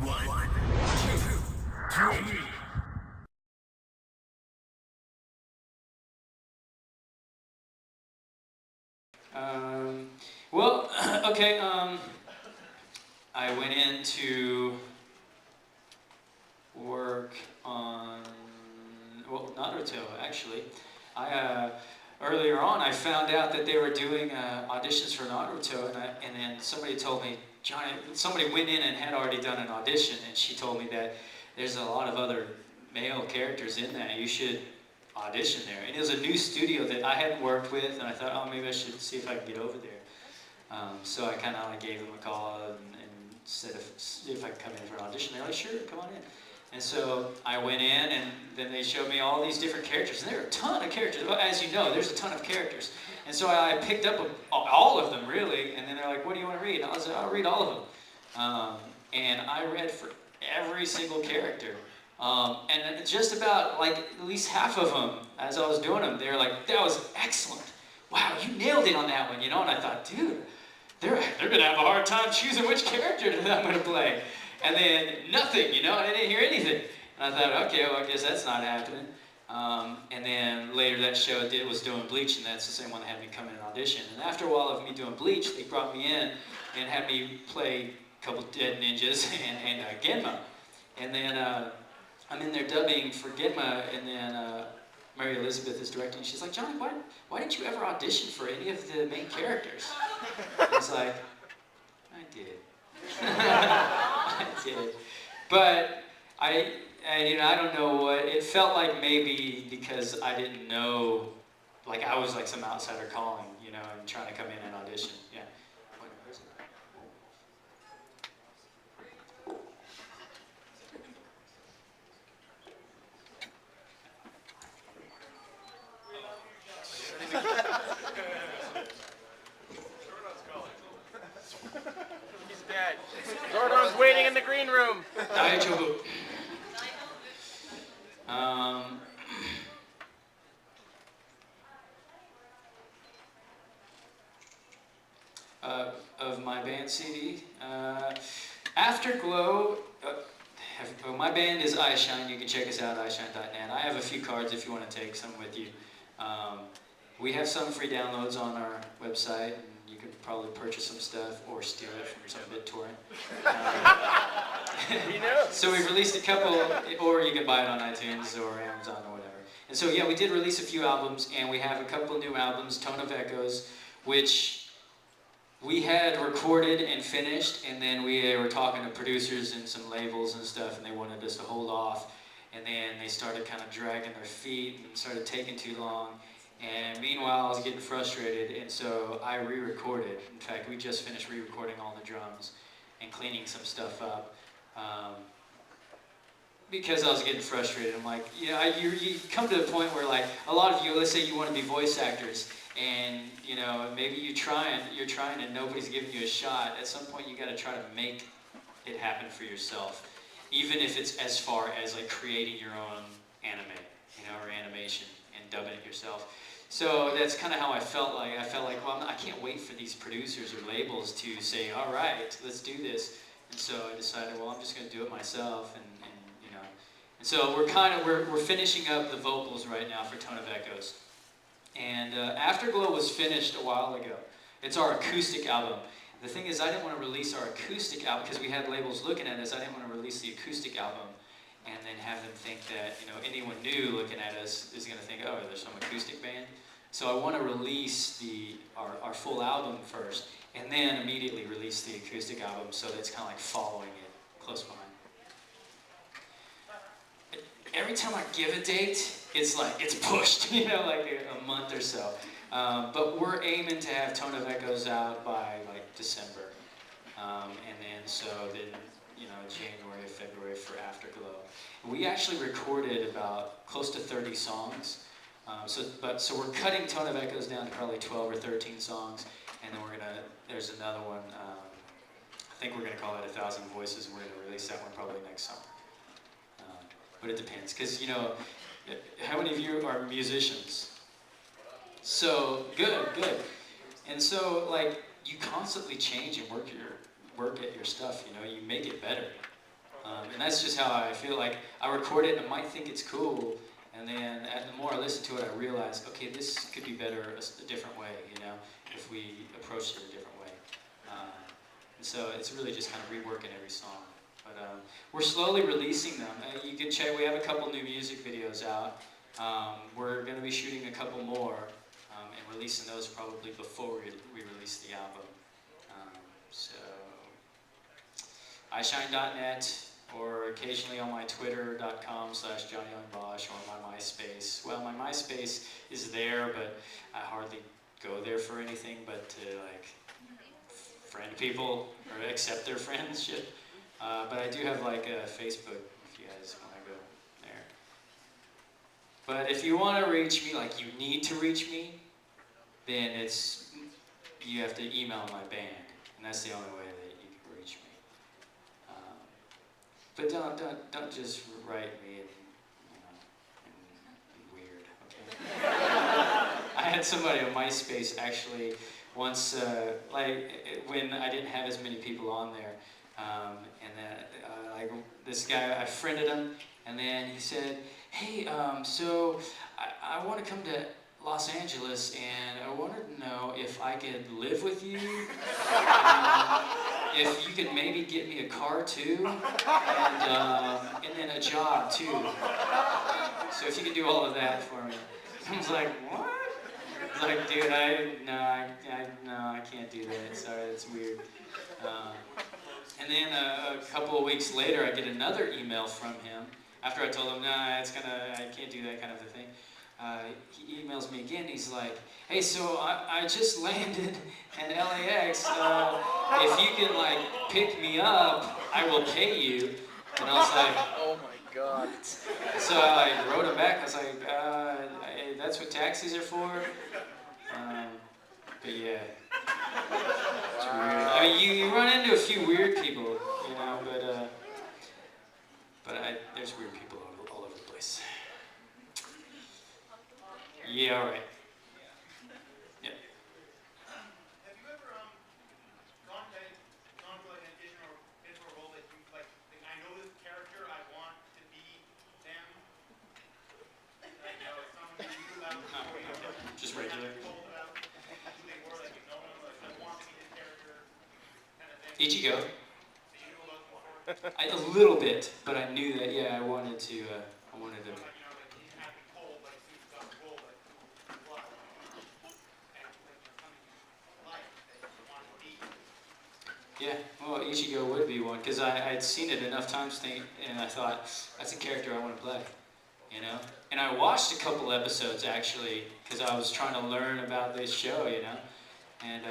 One, two, three. Um, well, okay, I went into work on, well, Naruto, actually. Earlier on, I found out that they were doing auditions for Naruto, and then somebody told me, Johnny, somebody went in and had already done an audition, and she told me that there's a lot of other male characters in that. You should audition there. And it was a new studio that I hadn't worked with, and I thought, oh, maybe I should see if I can get over there. So I kind of gave them a call and said if I could come in for an audition. They're like, sure, come on in. And so I went in, and then they showed me all these different characters. And there are a ton of characters. Well, as you know, there's a ton of characters. And so I picked up all of them, really. And then they're like, what do you want to read? And I was like, I'll read all of them. And I read for every single character. And just about, like, at least half of them, as I was doing them, they were like, that was excellent. Wow, you nailed it on that one, you know? And I thought, dude, they're going to have a hard time choosing which character that I'm going to play. And then nothing, you know, I didn't hear anything. And I thought, okay, well, I guess that's not happening. And then later that show was doing Bleach, and that's the same one that had me come in and audition. And after a while of me doing Bleach, they brought me in and had me play a couple Dead Ninjas and Genma. And then I'm in there dubbing for Genma, and then Mary Elizabeth is directing. She's like, Johnny, why didn't you ever audition for any of the main characters? I was like, I did. I did. But I don't know what, it felt like maybe because I didn't know, like I was like some outsider calling, you know, and trying to come in and audition. Yeah. He's dead. Zordon's waiting in the green room. Um, of my band CD. Afterglow, my band is iShine. You can check us out at iShine.net. I have a few cards if you want to take some with you. We have some free downloads on our website, and you can probably purchase some stuff or steal it from some BitTorrent. So we've released a couple, or you can buy it on iTunes or Amazon or whatever. And so yeah, we did release a few albums, and we have a couple new albums, Tone of Echoes, which we had recorded and finished, and then we were talking to producers and some labels and stuff, and they wanted us to hold off. And then they started kind of dragging their feet and started taking too long. And meanwhile, I was getting frustrated, and so I re-recorded. In fact, we just finished re-recording all the drums and cleaning some stuff up. Because I was getting frustrated. I'm like, you come to the point where, like, a lot of you, let's say you want to be voice actors, and you know, maybe you're trying and nobody's giving you a shot. At some point you got to try to make it happen for yourself, even if it's as far as like creating your own anime, you know, or animation and dubbing it yourself. So that's kind of how I felt like. I felt like, well, I can't wait for these producers or labels to say, all right, let's do this. And so I decided, well, I'm just going to do it myself, and you know. And so we're finishing up the vocals right now for Tone of Echoes. And Afterglow was finished a while ago. It's our acoustic album. The thing is, I didn't want to release our acoustic album because we had labels looking at us. I didn't want to release the acoustic album and then have them think that, you know, anyone new looking at us is going to think, oh, there's some acoustic band. So I want to release our full album first, and then immediately release the acoustic album, so that's kind of like following it close behind. Every time I give a date, it's like, it's pushed, you know, like a month or so. But we're aiming to have Tone of Echoes out by like December. And then so then, you know, January, February for Afterglow. We actually recorded about close to 30 songs. So we're cutting Tone of Echoes down to probably 12 or 13 songs. And then there's another one, I think we're gonna call it 1,000 Voices, and we're gonna release that one probably next summer. But it depends, because, you know, how many of you are musicians? So, good. And so, like, you constantly change and work at your stuff, you know, you make it better. And that's just how I feel like I record it and I might think it's cool, and then the more I listen to it, I realize, okay, this could be better a different way, you know, if we approached it a different way. And so it's really just kind of reworking every song. But we're slowly releasing them. You can check, we have a couple new music videos out. We're going to be shooting a couple more and releasing those probably before we release the album. So, iShine.net, or occasionally on my twitter.com/Johnny Yong Bosch, or my MySpace. Well, my MySpace is there, but I hardly go there for anything but to like friend people or accept their friendship. But I do have like a Facebook if you guys want to go there. But if you want to reach me, like you need to reach me, then you have to email my band, and that's the only way that you can reach me. But don't just write me and, and weird, okay? I had somebody on MySpace actually once, when I didn't have as many people on there, and then this guy, I friended him, and then he said, hey, so I want to come to Los Angeles, and I wanted to know if I could live with you, if you could maybe get me a car too, and then a job too. So if you could do all of that for me. I was like, what? I was like, dude, I can't do that. Sorry, that's weird. And then a couple of weeks later, I get another email from him after I told him, I can't do that kind of a thing. He emails me again. He's like, hey, so I just landed in LAX. If you can like pick me up, I will pay you. And I was like, Oh my God. so I like, wrote him back. I was like, that's what taxis are for. But yeah, it's weird. I mean, you run into a few weird people, you know, but there's weird people all over the place. Yeah, all right. Yeah. Have you ever gone to like an audition or into a role that you like? I know this character, I want to be them. Like, you know, someone you knew about before, you know, Just regular. told about who they were, like you know them, like I want to be this character, kind of thing. Ichigo. So you knew about them before. A little bit, but I knew that. Yeah, I wanted to. I wanted to. Like, you know, like he didn't have to be cold, like suits on cold, like blood. And like, you know, something you like that you want to be. Yeah, well, Ichigo would be one because I'd seen it enough times, and I thought that's a character I want to play, you know. And I watched a couple episodes actually because I was trying to learn about this show, you know. And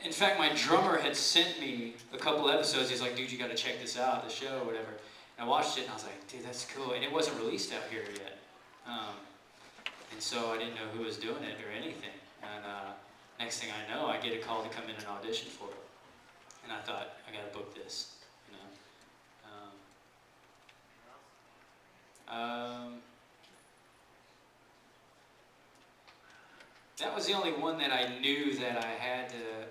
in fact, my drummer had sent me a couple episodes. He's like, "Dude, you got to check this out, the show, or whatever." And I watched it, and I was like, "Dude, that's cool." And it wasn't released out here yet, and so I didn't know who was doing it or anything. And next thing I know, I get a call to come in and audition for it. And I thought, I gotta book this, you know. That was the only one that I knew that I had to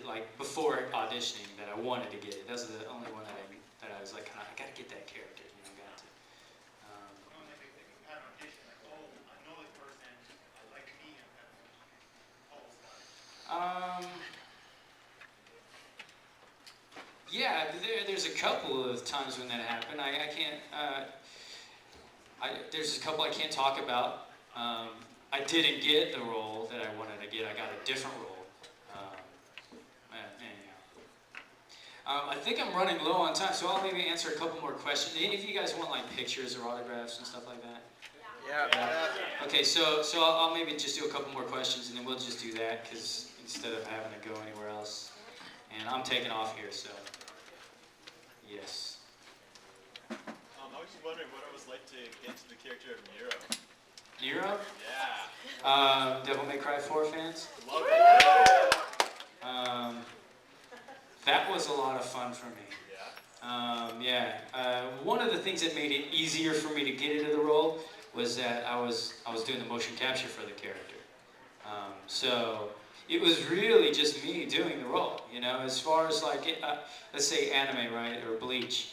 like before auditioning that I wanted to get it. That was the only one that I was like, I gotta get that character, you know, got to. When they have an audition, like, oh, I know this person, I like me, and that's all stuff. Yeah, there's a couple of times when that happened. I can't. There's a couple I can't talk about. I didn't get the role that I wanted to get. I got a different role. Anyhow. I think I'm running low on time, so I'll maybe answer a couple more questions. Any of you guys want like pictures or autographs and stuff like that? Yeah. Okay, so I'll maybe just do a couple more questions, and then we'll just do that, because instead of having to go anywhere else. And I'm taking off here, so yes. I was just wondering what it was like to get into the character of Nero. Nero? Yeah. Devil May Cry 4 fans? Love it. That was a lot of fun for me. One of the things that made it easier for me to get into the role was that I was doing the motion capture for the character. So it was really just me doing the role, you know, as far as like, let's say anime, right, or Bleach.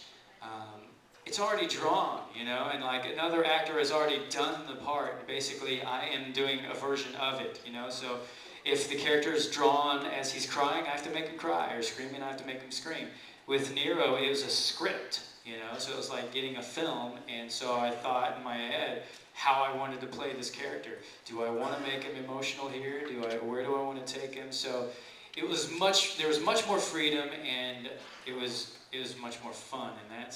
It's already drawn, you know, and like another actor has already done the part. Basically, I am doing a version of it, you know, so if the character is drawn as he's crying, I have to make him cry, or screaming, I have to make him scream. With Nero, it was a script, you know, so it was like getting a film, and so I thought in my head how I wanted to play this character. Do I want to make him emotional here? Where do I want to take him? So there was much more freedom, and it was much more fun in that sense.